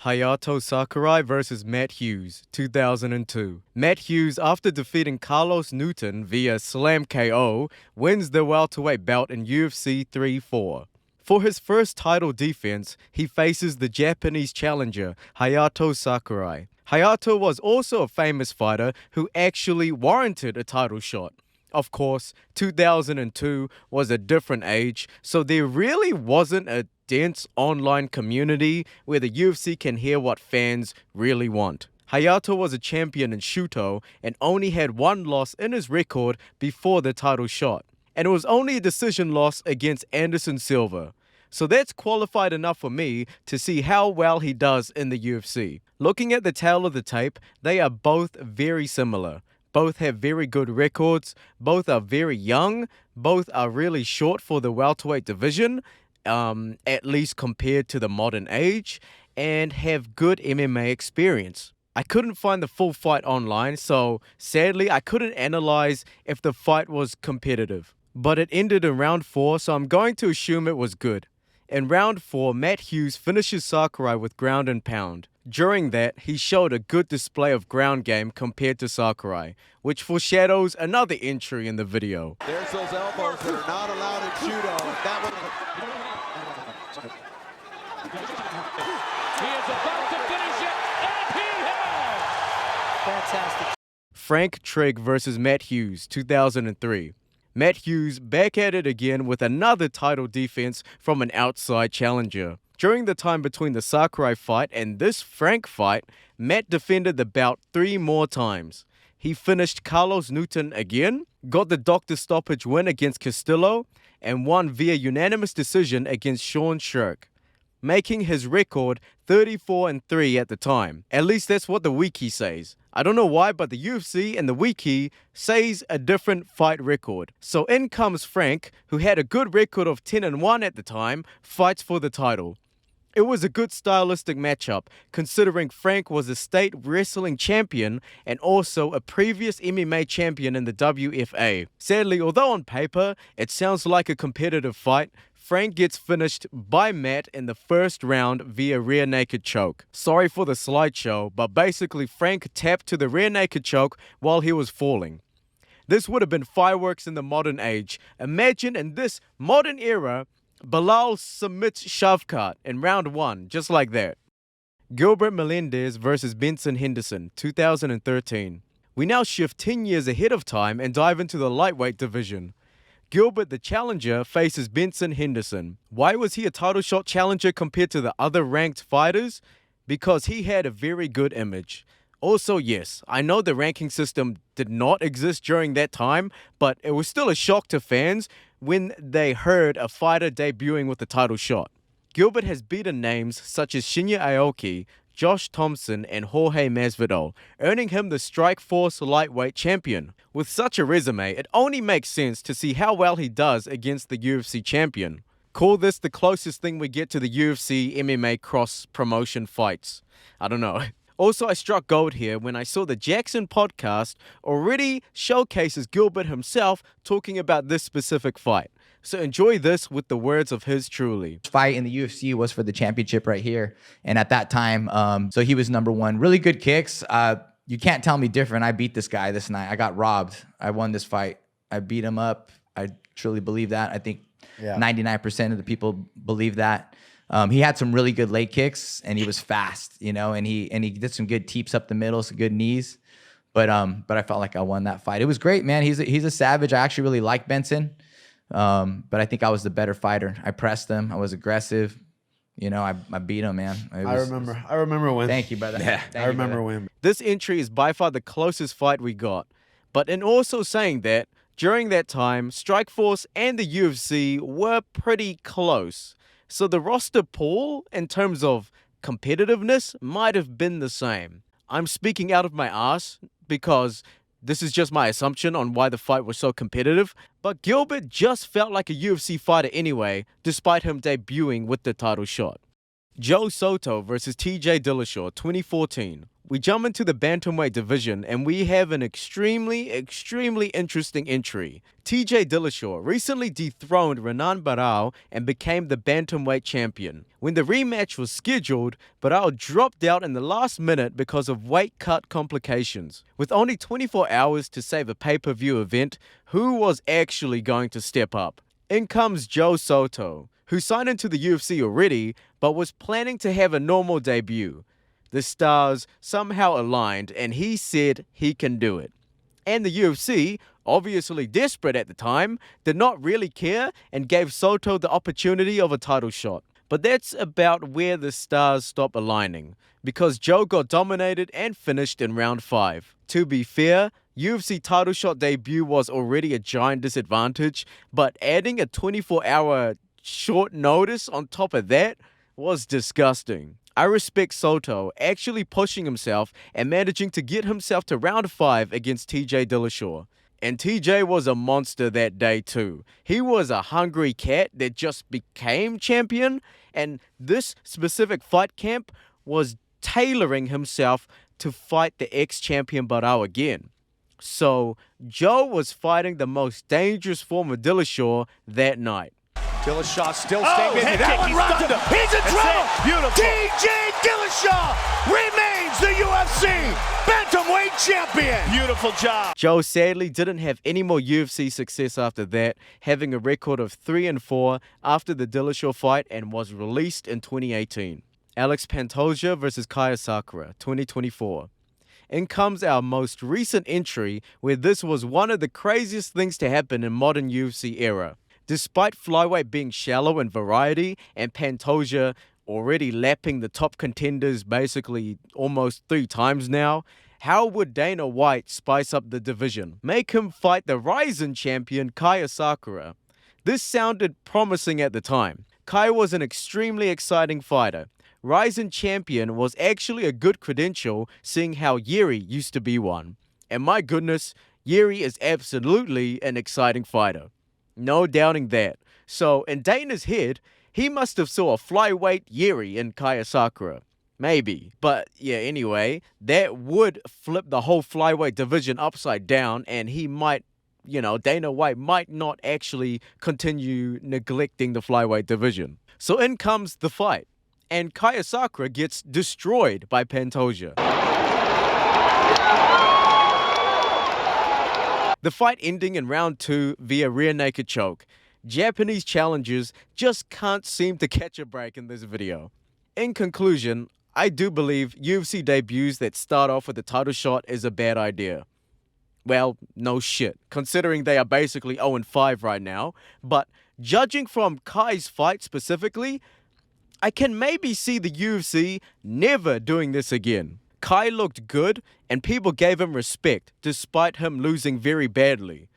Hayato Sakurai versus Matt Hughes, 2002. Matt Hughes, after defeating Carlos Newton via slam KO, wins the welterweight belt in UFC 3-4. For his first title defense, he faces the Japanese challenger, Hayato Sakurai. Hayato was also a famous fighter who actually warranted a title shot. Of course, 2002 was a different age, so there really wasn't a dense online community where the UFC can hear what fans really want. Hayato was a champion in Shuto and only had one loss in his record before the title shot. And it was only a decision loss against Anderson Silva. So that's qualified enough for me to see how well he does in the UFC. Looking at the tail of the tape, they are both very similar. Both have very good records, both are very young, both are really short for the welterweight division, at least compared to the modern age, and have good MMA experience. I couldn't find the full fight online, so sadly I couldn't analyze if the fight was competitive. But it ended in round 4, so I'm going to assume it was good. In round 4, Matt Hughes finishes Sakurai with ground and pound. During that, he showed a good display of ground game compared to Sakurai, which foreshadows another entry in the video. There's those elbows that are not allowed in judo. That one... He is about to finish it, and he has! Fantastic. Frank Trigg versus Matt Hughes, 2003. Matt Hughes back at it again with another title defense from an outside challenger. During the time between the Sakurai fight and this Frank fight, Matt defended the bout 3 more times. He finished Carlos Newton again, got the doctor stoppage win against Castillo, and won via unanimous decision against Sean Shirk, making his record 34-3 at the time. At least that's what the wiki says. I don't know why, but the UFC and the wiki says a different fight record. So in comes Frank, who had a good record of 10-1 at the time, fights for the title. It was a good stylistic matchup, considering Frank was a state wrestling champion and also a previous MMA champion in the WFA. Sadly, although on paper it sounds like a competitive fight, Frank gets finished by Matt in the first round via rear naked choke. Sorry for the slideshow, but basically Frank tapped to the rear naked choke while he was falling. This would have been fireworks in the modern age. Imagine in this modern era, Bilal submits Shavkat in round 1, just like that. Gilbert Melendez versus Benson Henderson, 2013. We now shift 10 years ahead of time and dive into the lightweight division. Gilbert, the challenger, faces Benson Henderson. Why was he a title shot challenger compared to the other ranked fighters? Because he had a very good image. Also, yes, I know the ranking system did not exist during that time, but it was still a shock to fans when they heard a fighter debuting with a title shot. Gilbert has beaten names such as Shinya Aoki, Josh Thompson, and Jorge Masvidal, earning him the Strikeforce lightweight champion. With such a resume, it only makes sense to see how well he does against the UFC champion. Call this the closest thing we get to the UFC MMA cross-promotion fights. I don't know. Also, I struck gold here when I saw the Jackson podcast already showcases Gilbert himself talking about this specific fight. So enjoy this with the words of his truly. Fight in the UFC was for the championship right here. And at that time, so he was #1. Really good kicks. You can't tell me different. I beat this guy this night. I got robbed. I won this fight. I beat him up. I truly believe that. I think 99% of the people believe that. He had some really good leg kicks, and he was fast, you know, and he did some good teeps up the middle, some good knees. But I felt like I won that fight. It was great, man. He's a savage. I actually really like Benson. But I think I was the better fighter. I pressed him. I was aggressive. You know, I beat him, man. I remember when. Thank you, brother. Yeah, I remember when. This entry is by far the closest fight we got. But in also saying that, during that time, Strikeforce and the UFC were pretty close. So the roster pool, in terms of competitiveness, might have been the same. I'm speaking out of my ass because this is just my assumption on why the fight was so competitive. But Gilbert just felt like a UFC fighter anyway, despite him debuting with the title shot. Joe Soto versus TJ Dillashaw 2014. We jump into the bantamweight division and we have an extremely interesting entry. TJ Dillashaw recently dethroned Renan Barão and became the bantamweight champion. When the rematch was scheduled, Barão dropped out in the last minute because of weight cut complications. With only 24 hours to save a pay-per-view event, who was actually going to step up? In comes Joe Soto, who signed into the UFC already, but was planning to have a normal debut. The stars somehow aligned, and he said he can do it. And the UFC, obviously desperate at the time, did not really care and gave Soto the opportunity of a title shot. But that's about where the stars stop aligning, because Joe got dominated and finished in round 5. To be fair, UFC title shot debut was already a giant disadvantage, but adding a 24-hour short notice on top of that was disgusting. I respect Soto actually pushing himself and managing to get himself to round 5 against TJ Dillashaw. And TJ was a monster that day too. He was a hungry cat that just became champion, and this specific fight camp was tailoring himself to fight the ex-champion Barão again. So Joe was fighting the most dangerous form of Dillashaw that night. Dillashaw still staying busy. That one rocked him. He's in trouble. Beautiful. TJ Dillashaw remains the UFC bantamweight champion. Beautiful job. Joe sadly didn't have any more UFC success after that, having a record of 3-4 after the Dillashaw fight, and was released in 2018. Alex Pantoja versus Asakura, 2024. In comes our most recent entry, where this was one of the craziest things to happen in modern UFC era. Despite flyweight being shallow in variety and Pantoja already lapping the top contenders basically almost 3 times now, how would Dana White spice up the division? Make him fight the Rising champion Asakura. This sounded promising at the time. Kai was an extremely exciting fighter. Rising champion was actually a good credential, seeing how Yuri used to be one. And my goodness, Yuri is absolutely an exciting fighter. No doubting that. So, in Dana's head, he must have saw a flyweight Yuri in Asakura. Maybe. But yeah, anyway, that would flip the whole flyweight division upside down, and he might, Dana White might not actually continue neglecting the flyweight division. So in comes the fight, and Asakura gets destroyed by Pantoja. The fight ending in round 2 via rear naked choke. Japanese challengers just can't seem to catch a break in this video. In conclusion, I do believe UFC debuts that start off with a title shot is a bad idea. Well, no shit, considering they are basically 0-5 right now. But judging from Kai's fight specifically, I can maybe see the UFC never doing this again. Kai looked good, and people gave him respect, despite him losing very badly.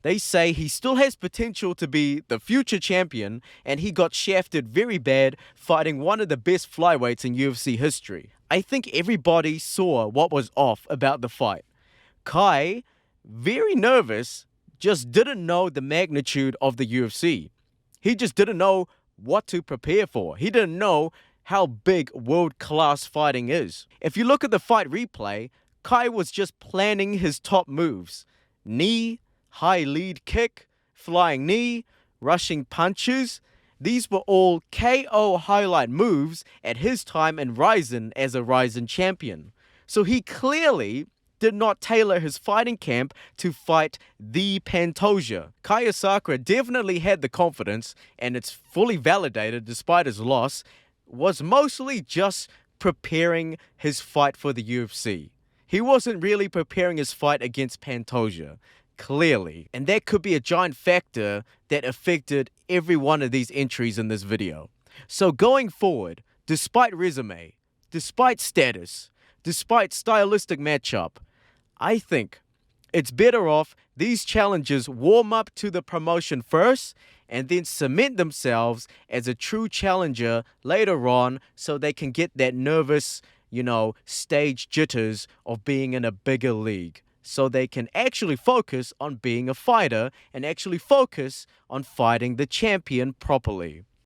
They say he still has potential to be the future champion, and he got shafted very bad fighting one of the best flyweights in UFC history. I think everybody saw what was off about the fight. Kai, very nervous, just didn't know the magnitude of the UFC. He just didn't know what to prepare for. He didn't know how big world-class fighting is. If you look at the fight replay, Kai was just planning his top moves. Knee, high lead kick, flying knee, rushing punches. These were all KO highlight moves at his time in Rizin as a Rizin champion. So he clearly did not tailor his fighting camp to fight the Pantoja. Asakura definitely had the confidence, and it's fully validated despite his loss, was mostly just preparing his fight for the UFC. He wasn't really preparing his fight against Pantoja, clearly. And that could be a giant factor that affected every one of these entries in this video. So going forward, despite resume, despite status, despite stylistic matchup, I think it's better off these challengers warm up to the promotion first and then cement themselves as a true challenger later on so they can get that nervous, stage jitters of being in a bigger league. So they can actually focus on being a fighter and actually focus on fighting the champion properly.